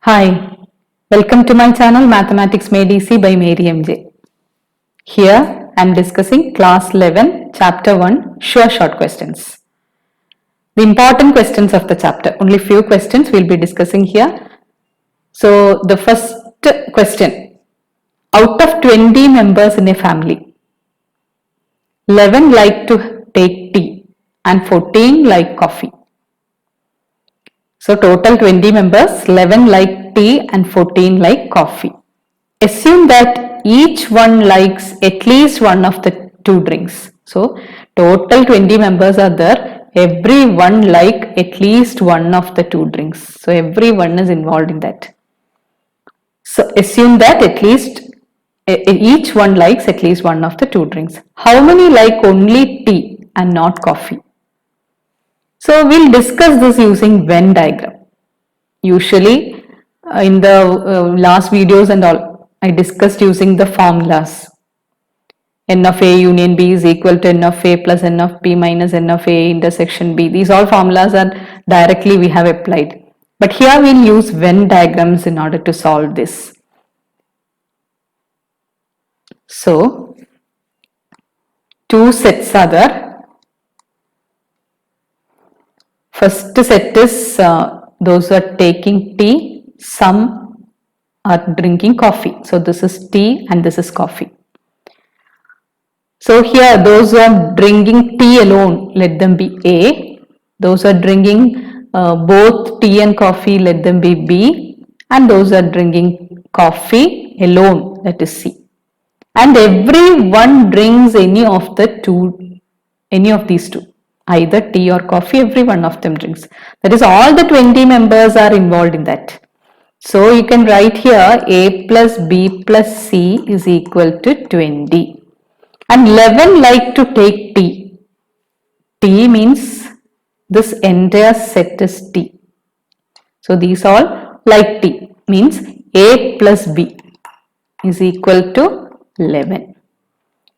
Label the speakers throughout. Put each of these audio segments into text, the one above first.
Speaker 1: Hi, welcome to my channel Mathematics Made Easy by Mary MJ. Here I am discussing class 11 chapter 1 sure short questions. The important questions of the chapter, only few questions we will be discussing here. So the first question, out of 20 members in a family, 11 like to take tea and 14 like coffee. So total 20 members, 11 like tea and 14 like coffee. Assume that each one likes at least one of the two drinks. So total 20 members are there. Everyone like at least one of the two drinks. So everyone is involved in that. So assume that at least each one likes at least one of the two drinks. How many like only tea and not coffee? So we'll discuss this using Venn diagram. Usually in the last videos and all, I discussed using the formulas. N of A union B is equal to N of A plus N of B minus N of A intersection B. These all formulas are directly we have applied. But here we'll use Venn diagrams in order to solve this. So, two sets are there. First set is those who are taking tea, some are drinking coffee. So this is tea and this is coffee. So here those who are drinking tea alone, let them be A. Those who are drinking both tea and coffee, let them be B. And those who are drinking coffee alone, that is C. And everyone drinks any of these two. Either tea or coffee, every one of them drinks. That is, all the 20 members are involved in that. So you can write here A plus B plus C is equal to 20. And 11 like to take tea. Tea means this entire set is tea. So these all like tea, means A plus B is equal to 11.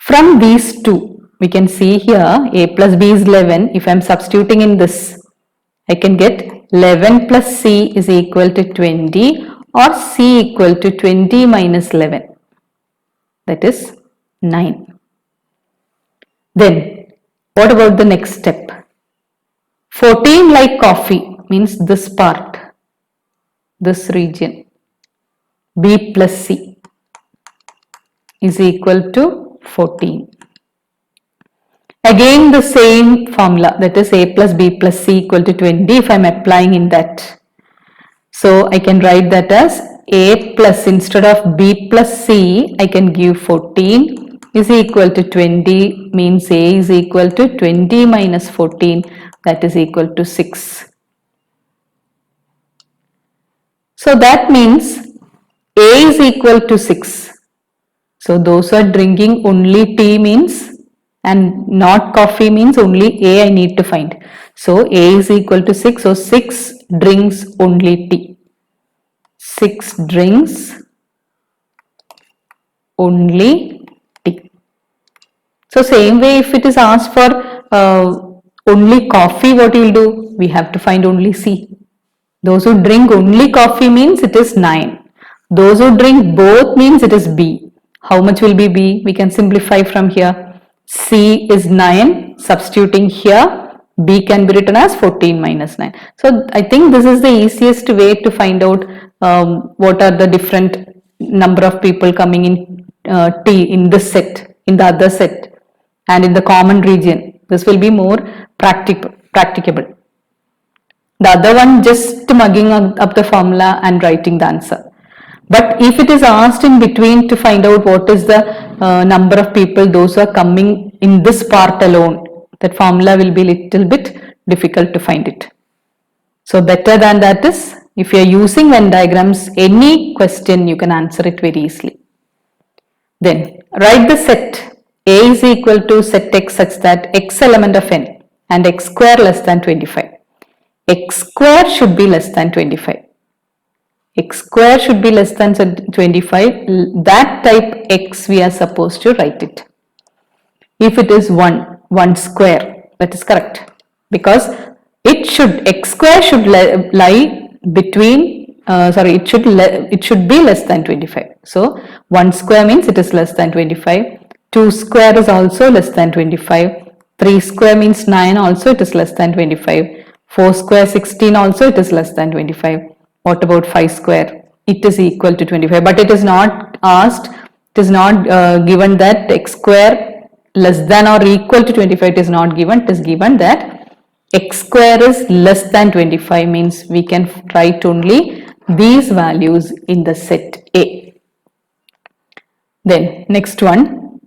Speaker 1: From these two, we can see here A plus B is 11. If I am substituting in this, I can get 11 plus C is equal to 20 or C equal to 20 minus 11. That is 9. Then, what about the next step? 14 like coffee means this part, this region, B plus C is equal to 14. Again the same formula, that is A plus B plus C equal to 20 if I am applying in that. So I can write that as A plus, instead of B plus C, I can give 14 is equal to 20, means A is equal to 20 minus 14, that is equal to 6. So that means A is equal to 6. So those who are drinking only tea means, and not coffee means only A I need to find. So A is equal to 6. So 6 drinks only tea. 6 drinks only tea. So same way, if it is asked for only coffee, what you will do? We have to find only C. Those who drink only coffee means it is 9. Those who drink both means it is B. How much will be B? We can simplify from here. C is 9. Substituting here, B can be written as 14 minus 9. So I think this is the easiest way to find out what are the different number of people coming in T in this set, in the other set, and in the common region. This will be more practicable. The other one just mugging up the formula and writing the answer. But if it is asked in between to find out what is the number of people, those who are coming in this part alone, that formula will be little bit difficult to find it. So better than that is, if you are using Venn diagrams, any question you can answer it very easily. Then write the set A is equal to set X such that X element of N and X square less than 25. X square should be less than 25. X square should be less than 25. That type X we are supposed to write it. If it is 1 square, that is correct, because it should, X square should lie between it should be less than 25. So 1 square means it is less than 25. 2 square is also less than 25. 3 square means 9, also it is less than 25. 4 square 16, also it is less than 25. What about 5 square? It is equal to 25, but it is not asked, it is not given that x square less than or equal to 25. It is not given. It is given that x square is less than 25, means we can write only these values in the set A. Then next one,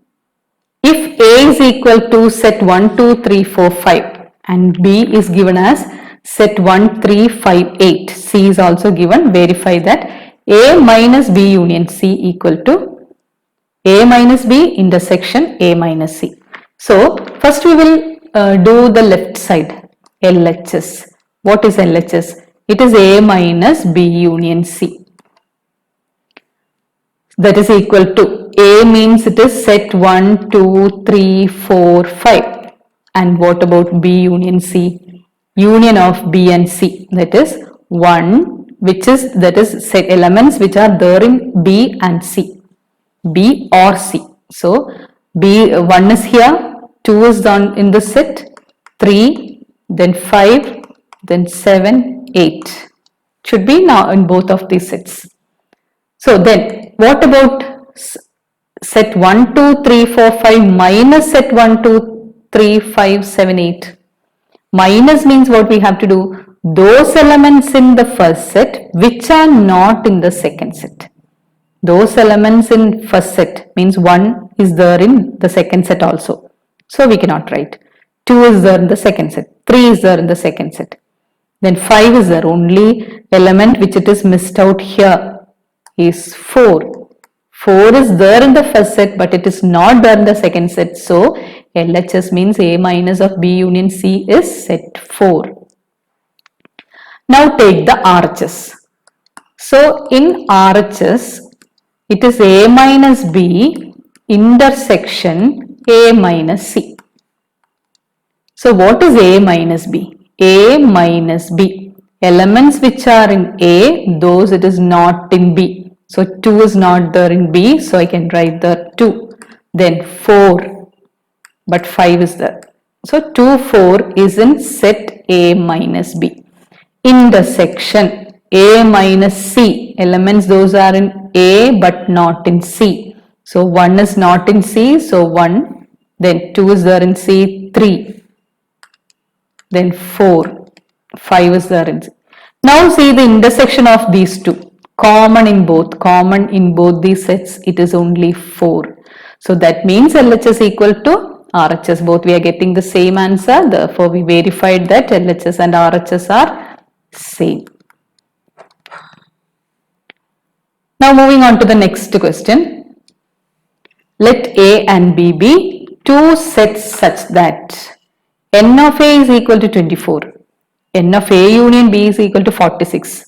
Speaker 1: if A is equal to set 1, 2, 3, 4, 5 and B is given as set 1, 3, 5, 8, C is also given, verify that A minus B union C equal to A minus B intersection A minus C. So first we will do the left side, LHS. What is LHS? It is A minus B union C. That is equal to, A means it is set 1, 2, 3, 4, 5. And what about B union C? Union of B and C, that is 1, that is set elements which are there in B and C. B or C. So B 1 is here, 2 is done in the set, 3, then 5, then 7, 8. Should be now in both of these sets. So then what about set 1, 2, 3, 4, 5 minus set 1, 2, 3, 5, 7, 8? Minus means what we have to do? Those elements in the first set which are not in the second set. Those elements in first set means 1 is there in the second set also. So we cannot write. 2 is there in the second set. 3 is there in the second set. Then 5 is there. Only element which it is missed out here is 4. 4 is there in the first set but it is not there in the second set. So LHS means A minus of B union C is set 4. Now take the RHS. So in RHS, it is A minus B intersection A minus C. So what is A minus B? A minus B. Elements which are in A, those it is not in B. So 2 is not there in B, so I can write the 2. Then 4, but 5 is there. So 2, 4 is in set A minus B. Intersection A minus C, elements those are in A but not in C. So 1 is not in C, so 1, then 2 is there in C, 3, then 4, 5 is there in C. Now see the intersection of these two, common in both these sets, it is only 4. So that means LHS equal to RHS, both we are getting the same answer, therefore we verified that LHS and RHS are same. Now moving on to the next question. Let A and B be two sets such that N of A is equal to 24. N of A union B is equal to 46.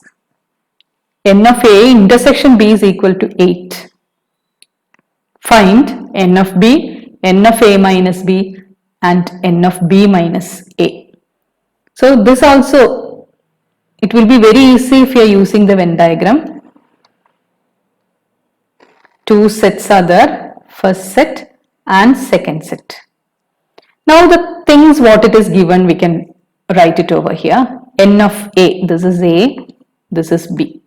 Speaker 1: N of A intersection B is equal to 8. Find N of B, N of A minus B and N of B minus A. So this also, it will be very easy if you are using the Venn diagram. Two sets are there, first set and second set. Now the things what it is given, we can write it over here. N of A, this is A, this is B.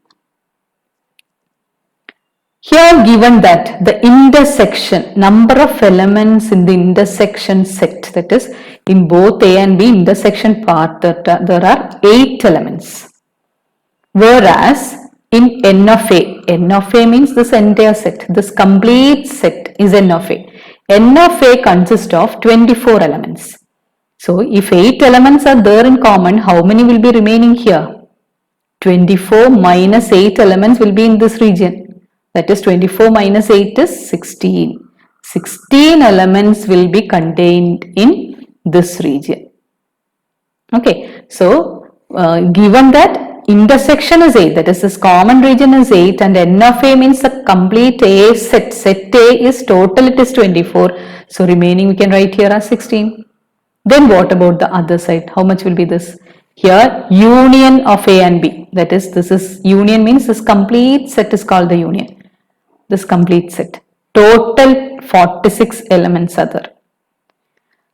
Speaker 1: Here given that the intersection, number of elements in the intersection set, that is in both A and B intersection part, there are 8 elements. Whereas in N of A means this entire set, this complete set is N of A. N of A consists of 24 elements. So if 8 elements are there in common, how many will be remaining here? 24 minus 8 elements will be in this region. That is 24 minus 8 is 16. 16 elements will be contained in this region. Okay, so given that intersection is 8, that is this common region is 8 and N of A means the complete A set. Set A is total, it is 24. So remaining we can write here as 16. Then what about the other side? How much will be this? Here union of A and B. That is, this is union means this complete set is called the union. This complete set. Total 46 elements are there.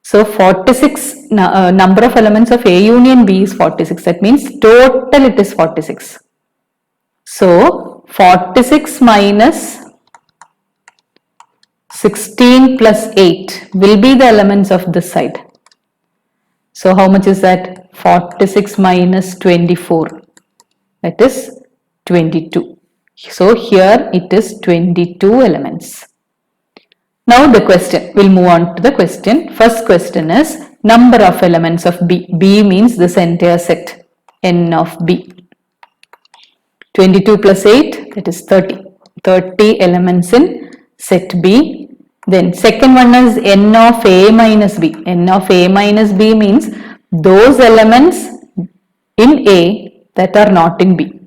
Speaker 1: So 46 number of elements of A union B is 46. That means total it is 46. So 46 minus 16 plus 8 will be the elements of this side. So how much is that? 46 minus 24. That is 22. So here it is 22 elements. Now the question, we'll move on to the question. First question is number of elements of B. B means this entire set, N of B. 22 plus 8, that is 30. 30 elements in set B. Then second one is N of A minus B. N of A minus B means those elements in A that are not in B.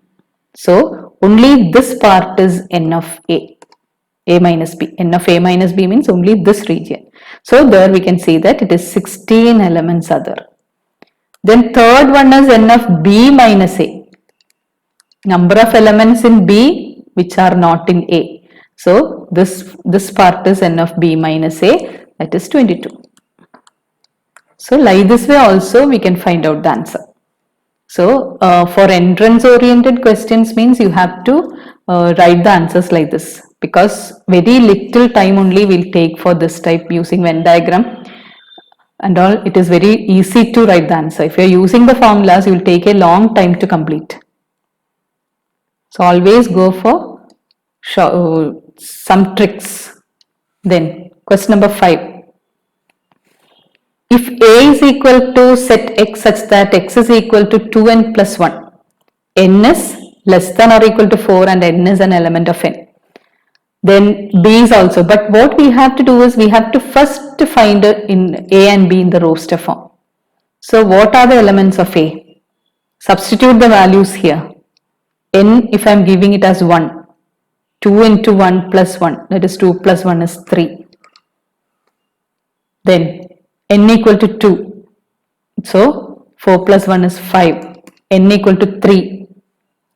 Speaker 1: So only this part is N of A. A minus B. N of A minus B means only this region. So there we can see that it is 16 elements are there. Then third one is N of B minus A. Number of elements in B which are not in A. So this part is N of B minus A, that is 22. So like this way also we can find out the answer. So for entrance oriented questions means you have to write the answers like this, because very little time only will take for this type using Venn diagram and all. It is very easy to write the answer. If you are using the formulas, you will take a long time to complete. So always go for some tricks. Then question number 5. If A is equal to set X such that X is equal to 2n plus 1, N is less than or equal to 4 and N is an element of N. Then B is also, but what we have to do is we have to first find in A and B in the roster form. So what are the elements of A? Substitute the values here. N, if I am giving it as 1, 2 into 1 plus 1, that is 2 plus 1 is 3. Then N equal to 2, so 4 plus 1 is 5. N equal to 3,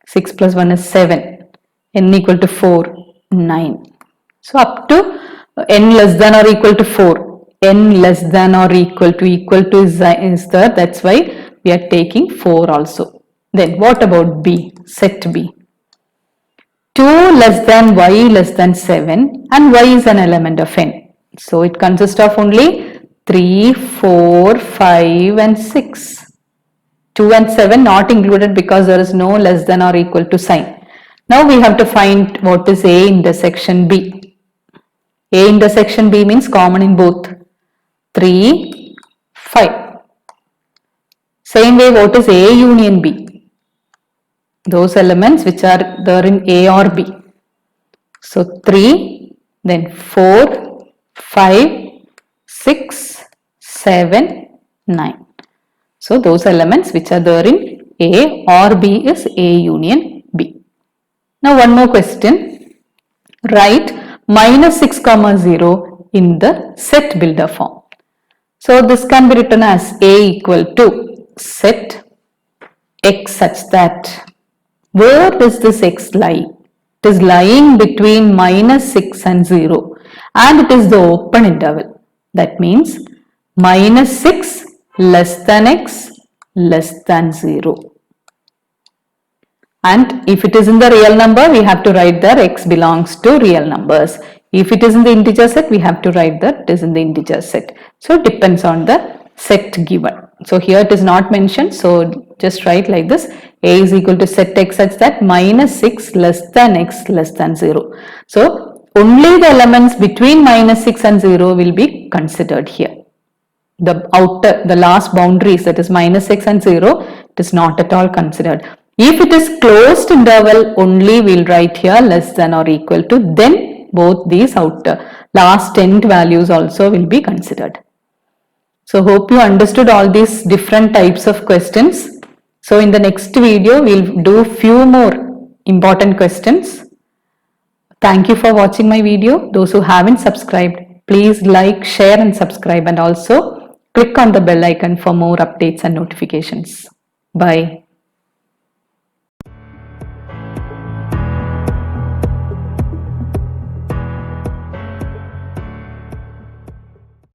Speaker 1: 6 plus 1 is 7. N equal to 4, 9. So up to N less than or equal to 4. N less than or equal to is there, that's why we are taking 4 also. Then what about B? Set B. 2 less than y less than 7 and y is an element of N. So it consists of only 3, 4, 5 and 6. 2 and 7 not included because there is no less than or equal to sign. Now we have to find what is A intersection B. A intersection B means common in both. 3, 5. Same way, what is A union B? Those elements which are there in A or B. So 3, then 4, 5, 6, 7, 9. So those elements which are there in A or B is A union B. Now one more question. Write minus 6 comma 0 in the set builder form. So this can be written as A equal to set X such that, where does this X lie? It is lying between minus 6 and 0 and it is the open interval. That means minus 6 less than X less than 0. And if it is in the real number, we have to write that X belongs to real numbers. If it is in the integer set, we have to write that it is in the integer set. So it depends on the set given. So here it is not mentioned. So just write like this. A is equal to set X such that minus 6 less than X less than 0. So only the elements between minus 6 and 0 will be considered here. The last boundaries, that is minus 6 and 0, it is not at all considered. If it is closed interval, only we will write here less than or equal to, then both these last 10 values also will be considered. So hope you understood all these different types of questions. So in the next video, we will do few more important questions. Thank you for watching my video. Those who haven't subscribed, please like, share and subscribe, and also click on the bell icon for more updates and notifications. Bye.